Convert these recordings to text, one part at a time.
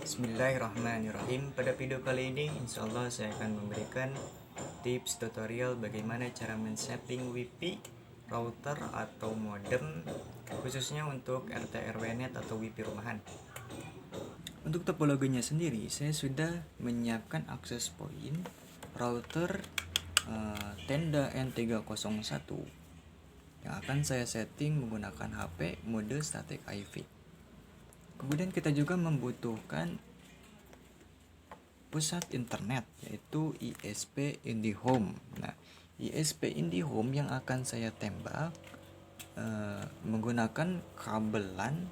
Bismillahirrahmanirrahim. Pada video kali ini insya Allah saya akan memberikan tips tutorial bagaimana cara men-setting WiFi, router atau modem khususnya untuk RT RW net atau WiFi rumahan. Untuk topologinya sendiri saya sudah menyiapkan akses point router tenda N301 yang akan saya setting menggunakan HP mode static IP. Kemudian kita juga membutuhkan pusat internet yaitu ISP IndiHome. Nah, ISP IndiHome yang akan saya tembak menggunakan kabelan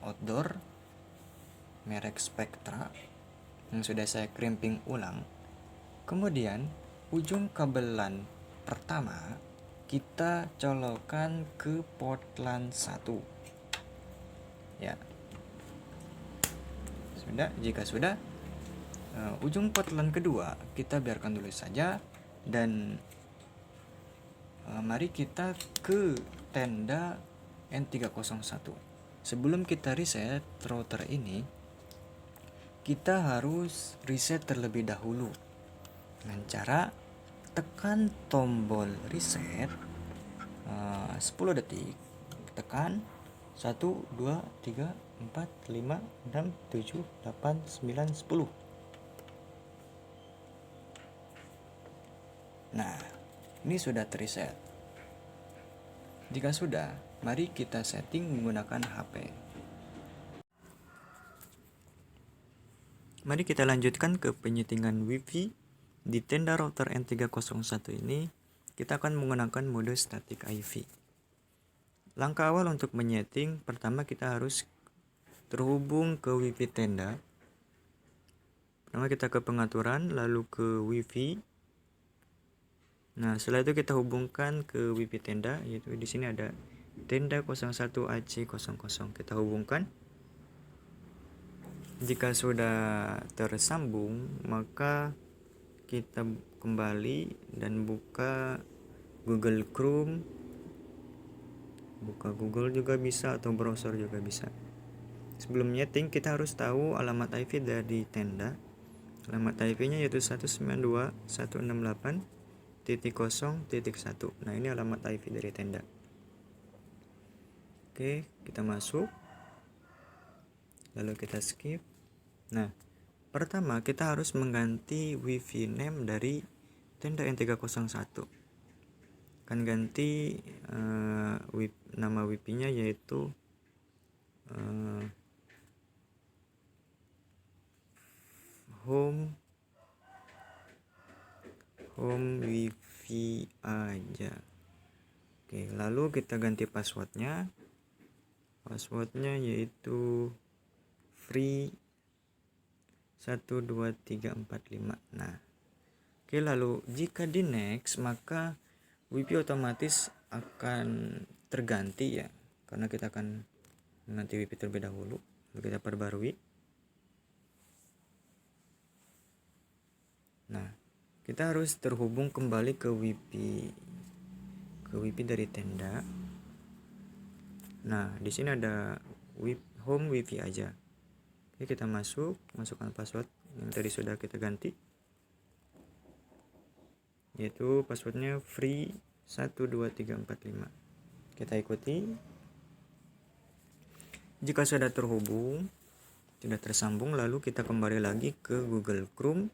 outdoor merek Spectra yang sudah saya crimping ulang. Kemudian ujung kabelan pertama kita colokkan ke port LAN 1. Ya. Jika sudah, ujung port LAN kedua kita biarkan dulu saja dan mari kita ke tenda N301. Sebelum kita reset router ini, kita harus reset terlebih dahulu dengan cara tekan tombol reset 10 detik, tekan 1, 2, 3, 4, 5, 6, 7, 8, 9, 10. Nah, ini sudah terreset. Jika sudah, mari kita setting menggunakan HP. Mari kita lanjutkan ke penyetingan WiFi. Di tenda router N301 ini, kita akan menggunakan mode static IP. Langkah awal untuk menyeting, pertama kita harus terhubung ke WiFi tenda. Pertama kita ke pengaturan, lalu ke WiFi. Nah, setelah itu kita hubungkan ke WiFi tenda, yaitu di sini ada tenda 01AC00. Kita hubungkan. Jika sudah tersambung, maka kita kembali dan buka Google Chrome. Buka Google juga bisa atau browser juga bisa. Sebelum nyeting kita harus tahu alamat IP dari tenda. Alamat IP-nya yaitu 192.168.0.1. Nah, ini alamat IP dari tenda. Oke, kita masuk. Lalu kita skip. Nah, pertama kita harus mengganti WiFi name dari tenda N301. Akan ganti nama WiFi-nya yaitu home WiFi aja. Oke, lalu kita ganti passwordnya yaitu free 12345. Nah, oke, lalu jika di next maka WiFi otomatis akan terganti ya, karena kita akan mengganti WiFi terlebih dahulu. Lalu kita perbarui. Nah, kita harus terhubung kembali ke WiFi dari tenda. Nah, di sini ada home WiFi aja. Oke, kita masukkan password yang tadi sudah kita ganti, yaitu passwordnya free 12345. Kita ikuti. Jika sudah terhubung, sudah tersambung, lalu kita kembali lagi ke Google Chrome.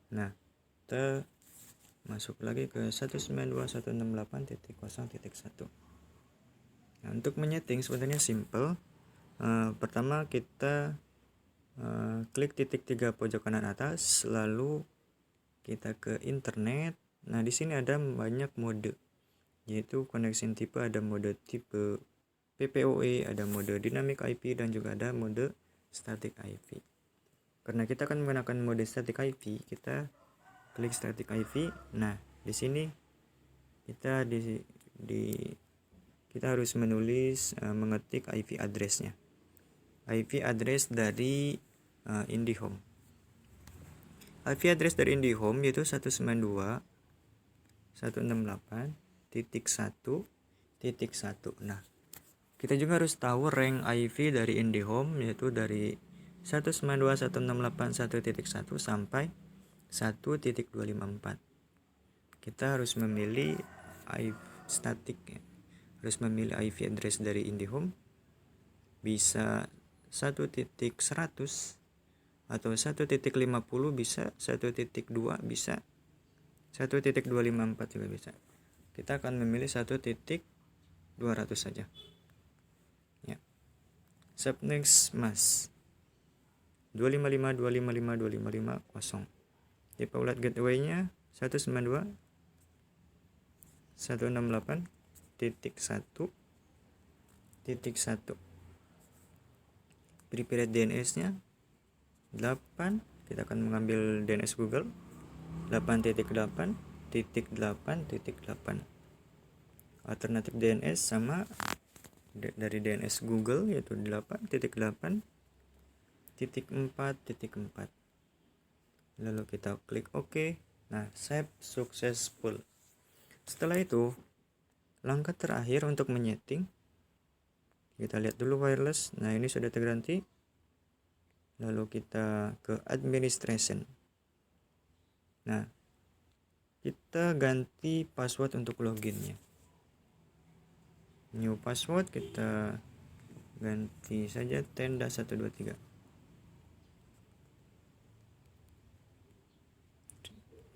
Nah, kita masuk lagi ke 192.168.0.1. Nah, untuk menyeting sebenarnya simple. Pertama kita klik titik 3 pojok kanan atas, lalu kita ke internet. Nah, di sini ada banyak mode, yaitu connection type, ada mode tipe PPOE, ada mode dynamic IP, dan juga ada mode static IP. Karena kita akan menggunakan mode static IP, kita klik static IP. Nah, di sini kita kita harus mengetik IP address-nya. IP address dari IndiHome. IP address dari IndiHome yaitu 192.168.1.1. Nah, Kita juga harus tahu rank IV dari IndiHome, yaitu dari 192.168.1.1 sampai 1.254. Kita harus memilih IV static ya. Harus memilih IP address dari IndiHome, bisa 1.100 atau 1.50 bisa, 1.2 bisa, 1.254 juga bisa. Kita akan memilih 1.200 saja ya. Subnext mask 255.255.255.0. Tipe ulat gateway-nya 192.168.1.1. Prepared DNS-nya 8. Kita akan mengambil DNS Google 8.8.8.8. Alternatif DNS sama dari DNS Google, yaitu 8.8.4.4. Lalu kita klik OK. Nah, save successful. Setelah itu, langkah terakhir untuk menyeting, kita lihat dulu wireless. Nah, ini sudah terganti. Lalu kita ke administration. Nah, kita ganti password untuk loginnya. New password kita ganti saja tenda 123.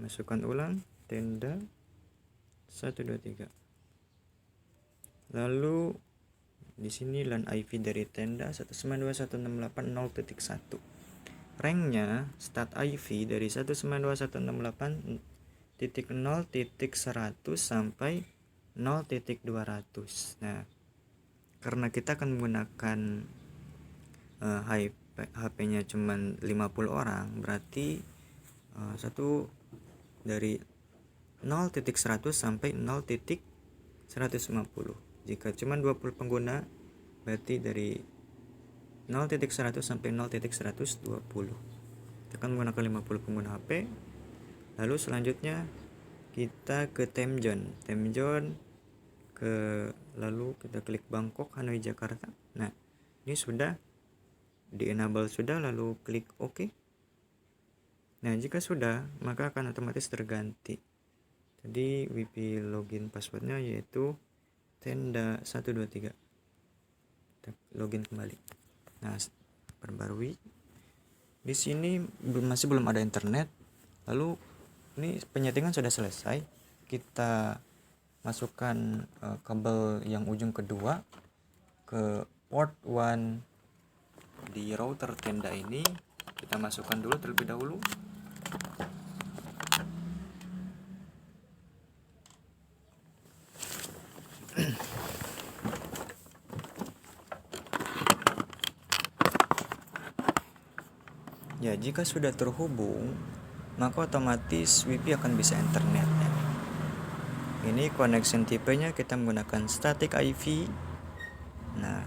Masukkan ulang tenda 123. Lalu di sini LAN IP dari tenda 192.168.0.1. Ranknya start IP dari 192.168.0.100 sampai 0.200. Nah, karena kita akan menggunakan HP-nya cuma 50 orang, berarti satu dari 0.100 sampai 0.150. Jika cuma 20 pengguna, berarti dari 0.100 sampai 0.120. Kita akan menggunakan 50 pengguna HP. Lalu selanjutnya kita ke time zone lalu kita klik Bangkok, Hanoi, Jakarta. Nah, ini sudah di enable sudah, lalu klik OK. Nah, jika sudah, maka akan otomatis terganti. Jadi WP login passwordnya yaitu tenda 123. Kita login kembali. Nah, perbarui. Di sini masih belum ada internet. Lalu ini penyetingan sudah selesai. Kita masukkan kabel yang ujung kedua ke port 1 di router tenda ini. Kita masukkan dulu terlebih dahulu. Ya, jika sudah terhubung, maka otomatis WiFi akan bisa internet ya. Ini connection tipenya kita menggunakan static IP. Nah,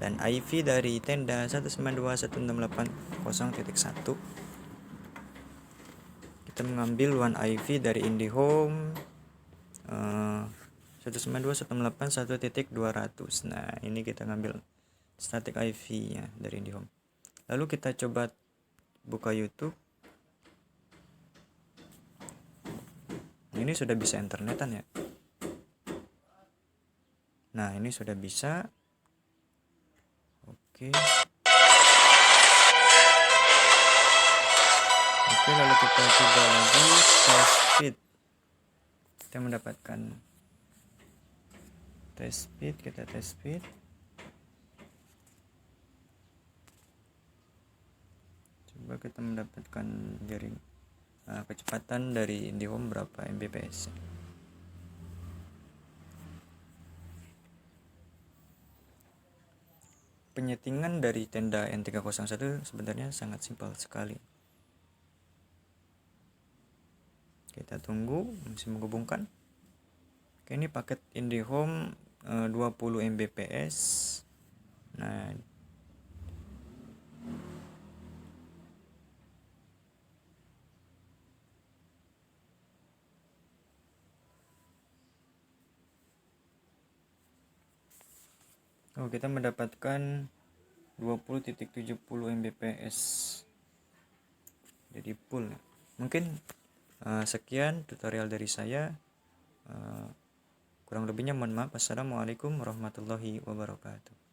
dan IP dari tenda 192.168.0.1. Kita mengambil one IP dari IndiHome 192.168.1.200. Nah, ini kita ngambil static IP-nya dari IndiHome. Lalu kita coba buka YouTube. Ini sudah bisa internetan ya. Nah, ini sudah bisa. Oke, lalu kita coba lagi test speed. Kita mendapatkan test speed, kita test speed. Coba kita mendapatkan jaring kecepatan dari IndiHome berapa Mbps. Penyetingan dari tenda N301 sebenarnya sangat simpel sekali. Kita tunggu masih menghubungkan. Oke, ini paket IndiHome 20 Mbps. Nah, kita mendapatkan 20.70 Mbps. Jadi full. Mungkin sekian tutorial dari saya. Kurang lebihnya mohon maaf. Assalamualaikum warahmatullahi wabarakatuh.